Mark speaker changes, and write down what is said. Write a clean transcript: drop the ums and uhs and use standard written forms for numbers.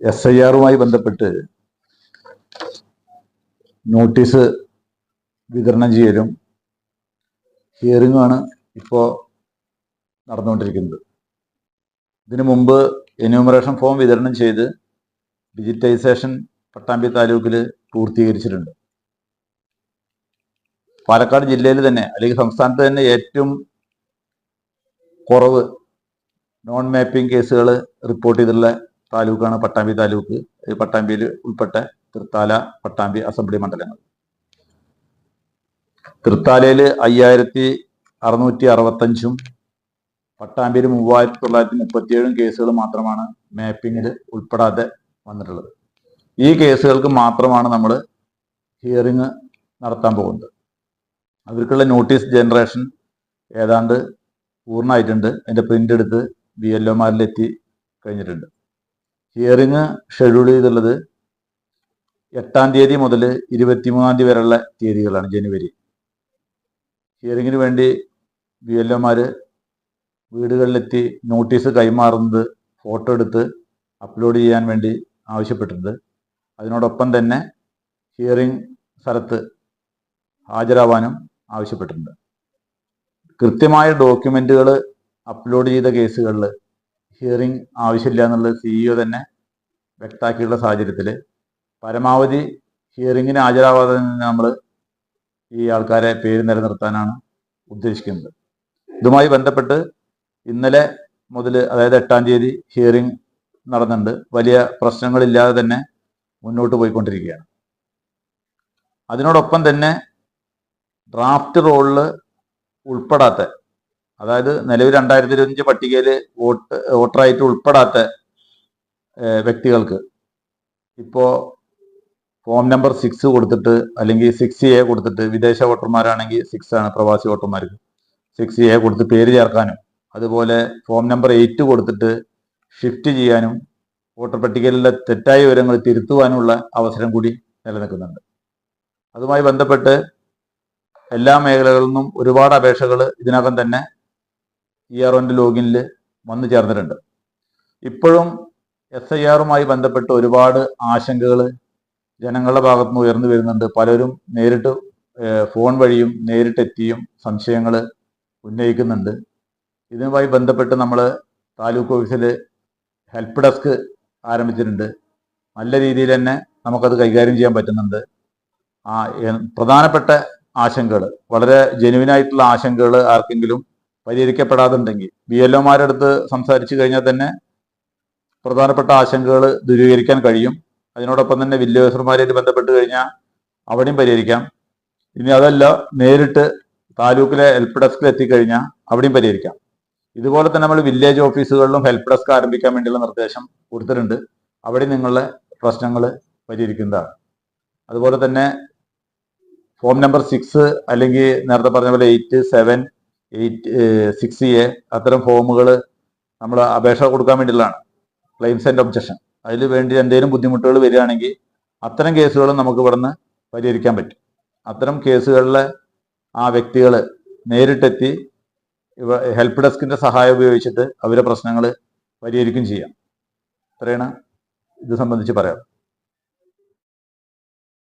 Speaker 1: SIR ബന്ധപ്പെട്ട് notice വിതരണം ചെയ്യലും ഹിയറിംഗുമാണ് ഇപ്പോൾ നടന്നുകൊണ്ടിരിക്കുന്നത്. ഇതിനു മുമ്പ് എന്യൂമറേഷൻ ഫോം വിതരണം ചെയ്ത് ഡിജിറ്റൈസേഷൻ പട്ടാമ്പി താലൂക്കിൽ പൂർത്തീകരിച്ചിട്ടുണ്ട്. പാലക്കാട് ജില്ലയിൽ തന്നെ അല്ലെങ്കിൽ സംസ്ഥാനത്ത് തന്നെ ഏറ്റവും കുറവ് നോൺ മാപ്പിംഗ് കേസുകൾ റിപ്പോർട്ട് ചെയ്തിട്ടുള്ള താലൂക്കാണ് പട്ടാമ്പി താലൂക്ക്. പട്ടാമ്പിയിൽ ഉൾപ്പെട്ട തൃത്താല, പട്ടാമ്പി അസംബ്ലി മണ്ഡലങ്ങൾ. തൃത്താലയിൽ 5665 പട്ടാമ്പിയിൽ 3937 കേസുകൾ മാത്രമാണ് മാപ്പിങ്ങിൽ ഉൾപ്പെടാതെ വന്നിട്ടുള്ളത്. ഈ കേസുകൾക്ക് മാത്രമാണ് നമ്മൾ ഹിയറിംഗ് നടത്താൻ പോകുന്നത്. അവർക്കുള്ള നോട്ടീസ് ജനറേഷൻ ഏതാണ്ട് പൂർണ്ണമായിട്ടുണ്ട്. അതിൻ്റെ പ്രിൻ്റ് എടുത്ത് BLOമാരിലെത്തി കഴിഞ്ഞിട്ടുണ്ട്. ഹിയറിംഗ് ഷെഡ്യൂൾ ചെയ്തുള്ളത് 8-ാം തീയതി മുതൽ 23-ാം തീയതി വരെയുള്ള തീയതികളാണ്, ജനുവരി. ഹിയറിങ്ങിന് വേണ്ടി BLOമാർ വീടുകളിലെത്തി നോട്ടീസ് കൈമാറുന്നത് ഫോട്ടോ എടുത്ത് അപ്ലോഡ് ചെയ്യാൻ വേണ്ടി ആവശ്യപ്പെട്ടിട്ടുണ്ട്. അതിനോടൊപ്പം തന്നെ ഹിയറിംഗ് സ്ഥലത്ത് ഹാജരാവാനും ആവശ്യപ്പെട്ടിട്ടുണ്ട്. കൃത്യമായ ഡോക്യുമെൻറ്റുകൾ അപ്ലോഡ് ചെയ്ത കേസുകളിൽ ഹിയറിംഗ് ആവശ്യമില്ല എന്നുള്ളത് CEO തന്നെ വ്യക്തമാക്കിയുള്ള സാഹചര്യത്തിൽ പരമാവധി ഹിയറിങ്ങിന് ഹാജരാവാതെ നമ്മൾ ഈ ആൾക്കാരെ പേര് നിലനിർത്താനാണ് ഉദ്ദേശിക്കുന്നത്. ഇതുമായി ബന്ധപ്പെട്ട് ഇന്നലെ മുതൽ, അതായത് 8-ാം തീയതി ഹിയറിംഗ് നടന്നിട്ടുണ്ട്. വലിയ പ്രശ്നങ്ങളില്ലാതെ തന്നെ മുന്നോട്ട് പോയിക്കൊണ്ടിരിക്കുകയാണ്. അതിനോടൊപ്പം തന്നെ ഡ്രാഫ്റ്റ് റോളിൽ ഉൾപ്പെടാത്ത, അതായത് നിലവിൽ 2025 പട്ടികയിൽ വോട്ടറായിട്ട് ഉൾപ്പെടാത്ത വ്യക്തികൾക്ക് ഇപ്പോൾ ഫോം നമ്പർ 6 കൊടുത്തിട്ട് അല്ലെങ്കിൽ 6A കൊടുത്തിട്ട്, വിദേശ വോട്ടർമാരാണെങ്കിൽ 6 ആണ്, പ്രവാസി വോട്ടർമാർക്ക് 6A കൊടുത്ത് പേര് ചേർക്കാനും, അതുപോലെ ഫോം നമ്പർ 8 കൊടുത്തിട്ട് ഷിഫ്റ്റ് ചെയ്യാനും, വോട്ടർ പട്ടികയിലുള്ള തെറ്റായ വിവരങ്ങൾ തിരുത്തുവാനുള്ള അവസരം കൂടി നിലനിൽക്കുന്നുണ്ട്. അതുമായി ബന്ധപ്പെട്ട് എല്ലാ മേഖലകളിൽ നിന്നും ഒരുപാട് അപേക്ഷകൾ ഇതിനകം തന്നെ ER1 ലോഗിനിൽ വന്നു ചേർന്നിട്ടുണ്ട്. ഇപ്പോഴും SIRമായി ബന്ധപ്പെട്ട് ഒരുപാട് ആശങ്കകൾ ജനങ്ങളുടെ ഭാഗത്തുനിന്ന് ഉയർന്നു വരുന്നുണ്ട്. പലരും നേരിട്ട് ഫോൺ വഴിയും നേരിട്ടെത്തിയും സംശയങ്ങൾ ഉന്നയിക്കുന്നുണ്ട്. ഇതുമായി ബന്ധപ്പെട്ട് നമ്മൾ താലൂക്ക് ഓഫീസിൽ ഹെൽപ്പ് ഡെസ്ക് ആരംഭിച്ചിട്ടുണ്ട്. നല്ല രീതിയിൽ തന്നെ നമുക്കത് കൈകാര്യം ചെയ്യാൻ പറ്റുന്നുണ്ട്. പ്രധാനപ്പെട്ട ആശങ്കകൾ, വളരെ ജെനുവിനായിട്ടുള്ള ആശങ്കകൾ ആർക്കെങ്കിലും പരിഹരിക്കപ്പെടാതുണ്ടെങ്കിൽ BLOമാരുടെ അടുത്ത് സംസാരിച്ചു കഴിഞ്ഞാൽ തന്നെ പ്രധാനപ്പെട്ട ആശങ്കകൾ ദൂരീകരിക്കാൻ കഴിയും. അതിനോടൊപ്പം തന്നെ വില്ലേജ് ഓഫീസർമാരായിട്ട് ബന്ധപ്പെട്ട് കഴിഞ്ഞാൽ അവിടെയും പരിഹരിക്കാം. ഇനി അതല്ല, നേരിട്ട് താലൂക്കിലെ ഹെൽപ്പ് ഡെസ്കിൽ എത്തിക്കഴിഞ്ഞാൽ അവിടെയും പരിഹരിക്കാം. ഇതുപോലെ തന്നെ നമ്മൾ വില്ലേജ് ഓഫീസുകളിലും ഹെൽപ്പ് ഡെസ്ക് ആരംഭിക്കാൻ വേണ്ടിയുള്ള നിർദ്ദേശം കൊടുത്തിട്ടുണ്ട്. അവിടെ നിങ്ങളുടെ പ്രശ്നങ്ങൾ പരിഹരിക്കുന്നതാണ്. അതുപോലെ തന്നെ ഫോം നമ്പർ 6 അല്ലെങ്കിൽ നേരത്തെ പറഞ്ഞ പോലെ 8, 7, 6A അത്തരം ഫോമുകൾ നമ്മൾ അപേക്ഷ കൊടുക്കാൻ വേണ്ടിയുള്ളതാണ്, ക്ലെയിംസ് ആൻഡ് ഒബ്ജക്ഷൻ. അതിൽ വേണ്ടി എന്തെങ്കിലും ബുദ്ധിമുട്ടുകൾ വരികയാണെങ്കിൽ അത്തരം കേസുകളും നമുക്ക് ഇവിടുന്ന് പരിഹരിക്കാൻ പറ്റും. അത്തരം കേസുകളിലെ ആ വ്യക്തികൾ നേരിട്ടെത്തി ഹെൽപ്പ് ഡെസ്കിൻ്റെ സഹായം ഉപയോഗിച്ചിട്ട് അവരുടെ പ്രശ്നങ്ങൾ പരിഹരിക്കുകയും ചെയ്യാം. ഇത്രയാണ് ഇത് സംബന്ധിച്ച് പറയാം.